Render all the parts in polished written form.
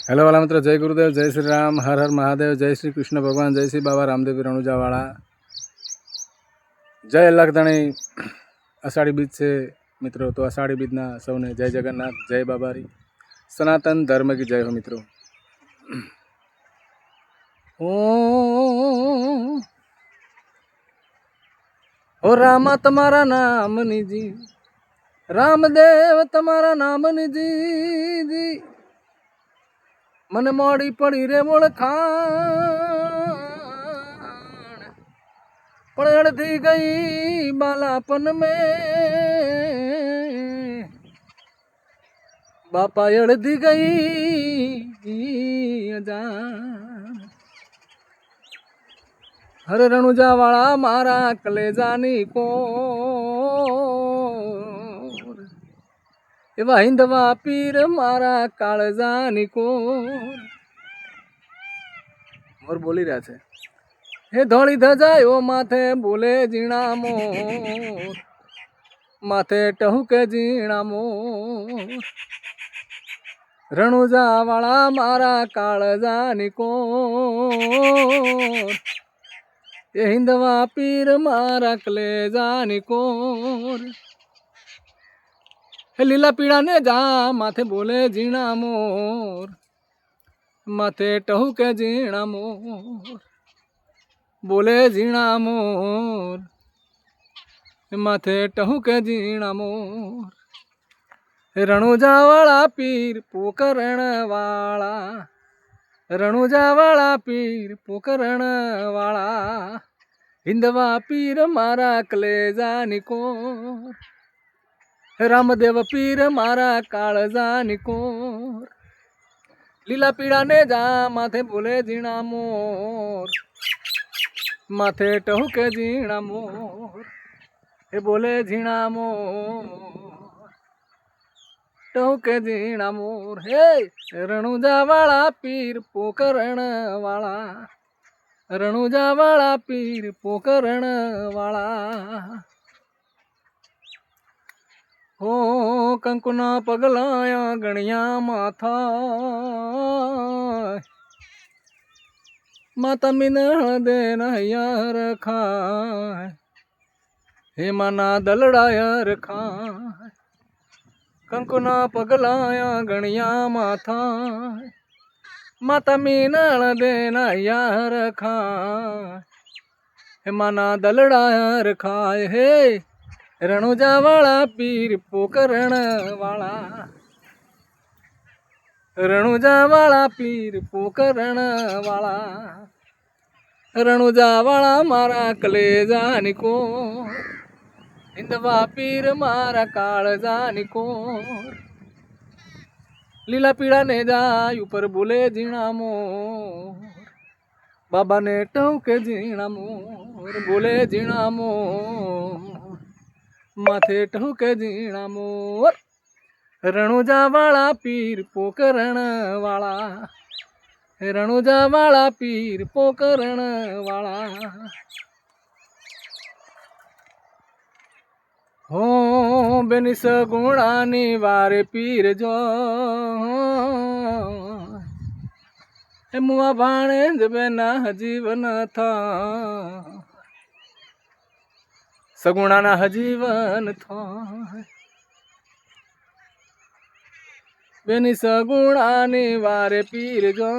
Hello वाला मित्र, जय गुरुदेव, जय श्री राम, हर हर महादेव, जय श्री कृष्ण भगवान, जय श्री बाबा रामदेव रણુજાવાળા, जय लखधणी। अषाढ़ी बीज से मित्रों, तो अषाढ़ी बीजना सौने जय जगन्नाथ, जय बाबारी, सनातन धर्म की जय हो मित्रों। ओ रामा तुम्हारा नाम निजी, रामदेव तुम्हारा नाम निजी जी, मन मोड़ी पड़ी रे ओळखाण, पण अड़धी गई बालापन में, बापा अड़धी गई अजान। हर રણુજાવાળા मारा कलेजानी कोर, एवा हिंदवा पीर मारा काळजानी कोर। मोर बोली रहा है, हे धोली धजायो माथे बोले जीणा मोर, माथे टहुके जीणा मोर। રણુજાવાળા मारा काळजानी कोर, ये हिंदवा पीर मारा कलेजानी कोर। हे लीला पीड़ा ने जा माथे बोले जीणा मोर, माथे टहुके जीणा मोर, बोले जीणा मोर, माथे टहुके जीणा मोर। રણુજાવાળા पीर पोकरण वाला, રણુજાવાળા पीर पोकरण वाला, हिंदवा पीर मारा कलेजानी कोर, रामदेव पीर मारा काळजानी कोर। लीला पीड़ा ने जा माथे बोले जीणा मोर, माथे टहुके जीणा मोर, हे बोले जीणा मोर, टहुके जीणा मोर। हे રણુજાવાળા पीर पोकरण वाला, રણુજાવાળા पीर पोकरण वाला। हो कंकुना पगलाया गणिया माथा, माता मिनह दे नैया रखाय, हे माना दलड़ाया रखाय। कंकुना पगलाया गणिया माथा, माता मीनल दे नैया रखाय, हे माना दलड़ाया रखाय। हे રણુજાવાળા पीर पोकरण वाला, રણુજાવાળા पीर पोकरण वाला, રણુજાવાળા मारा कलेजानी कोर, हिंदवा पीर मारा काळजानी कोर। लीला पीड़ा ने जाय ऊपर बोले जीणा मोर, बाबा ने टहुके जीणा मोर, बोले जीणा मोर, माथे टहुके जीणा मोर। રણુજાવાળા पीर पोकरण वाला, રણુજાવાળા पीर पोकरण वाला। हो बेनी सगुणानी वारे पीर जो, हे मुआ भाणेज बेना जीवन था, सगुणाना हजीवन था। बेनी सगुणानी वारे पीर जो,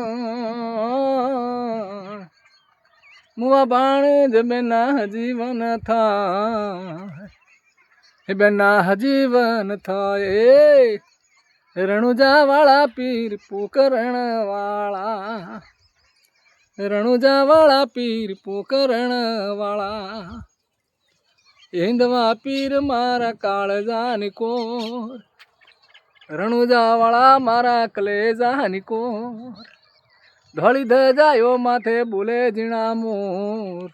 मुआ भाणेज बेना जीवन था, हे बेना जीवन था। ए રણુજાવાળા पीर पोकरण वाला, રણુજાવાળા पीर पोकरण वाला, हिंदवा पीर मारा काळजानी कोर, રણુજાવાળા मारा कलेजानी कोर। धोली धजायो माथे बोले जीणा मोर,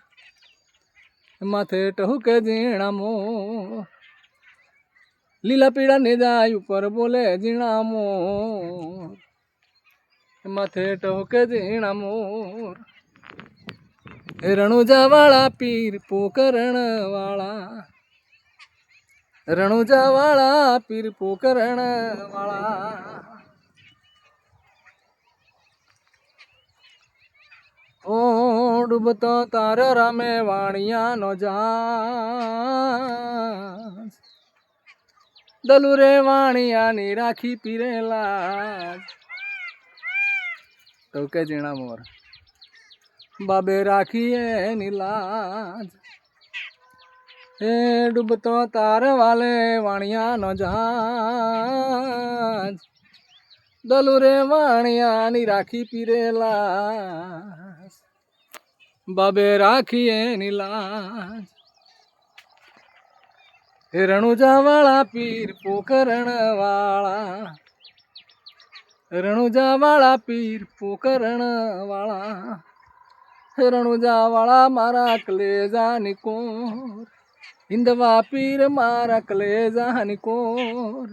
माथे टहुके जीणा मोर। लीला पीड़ा ने जाय ऊपर बोले जीणा मोर, माथे टहुके जीणा मोर। રણુજાવાળા पीर पोकरण वाला, રણુજાવાળા पीर पोकरण वाला। ડૂબતો તારો રામે વાણિયાનો જાજ દલુ રે વાણિયાની રાખી પીરેલા તો કે જીણા મોર બાબે રાખીએ એની લાજ હે ડૂબતો તાર વાલે વાણિયાનો જહાજ દલુ રે વાણિયાની રાખી પીરેલા બાબે રાખીએ એની લાજ હે રણુજા વાળા પીર પોકરણ વાળા રણુજા વાળા પીર પોકરણ વાળા રણુજા વાળા મારા કલેજાની કોર હિંદવા પીર મારા કલેજાની કોર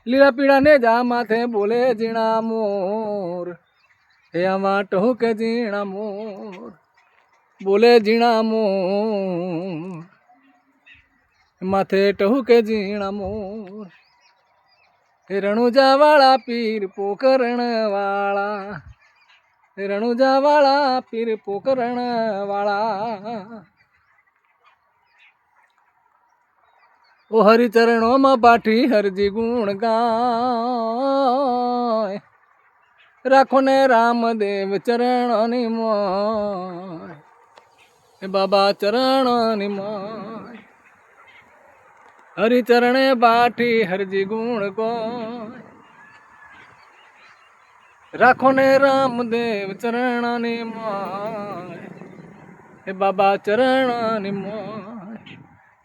લીલા પીળા ને જા માથે બોલે જીણા મોર હે આમાં ટહુકે જીણા મોર બોલે જીણા મોર માથે ટહુકે જીણા મોર હે રણુજા વાળા પીર પોકરણ વાળા રણુજા વાળા પીર પોકરણ વાળા ઓ હરિચરણોમાં પાઠી હરજી ગુણ ગાય રાખો ને રામદેવ ચરણોની મોય હે બાબા ચરણોની મોય હરિચરણે બાઠી હરજી ગુણ ગાય રાખો ને રામદેવ ચરણોની મોય હે બાબા ચરણોની મોય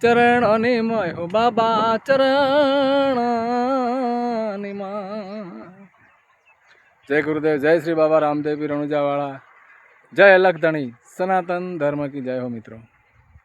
ચરણોની મોય હો બાબા ચરણોની મોય જય ગુરુદેવ જય શ્રી બાબા રામદેવ રણુજા વાળા જય અલખ ધણી સનાતન ધર્મ કી જય હો મિત્રો।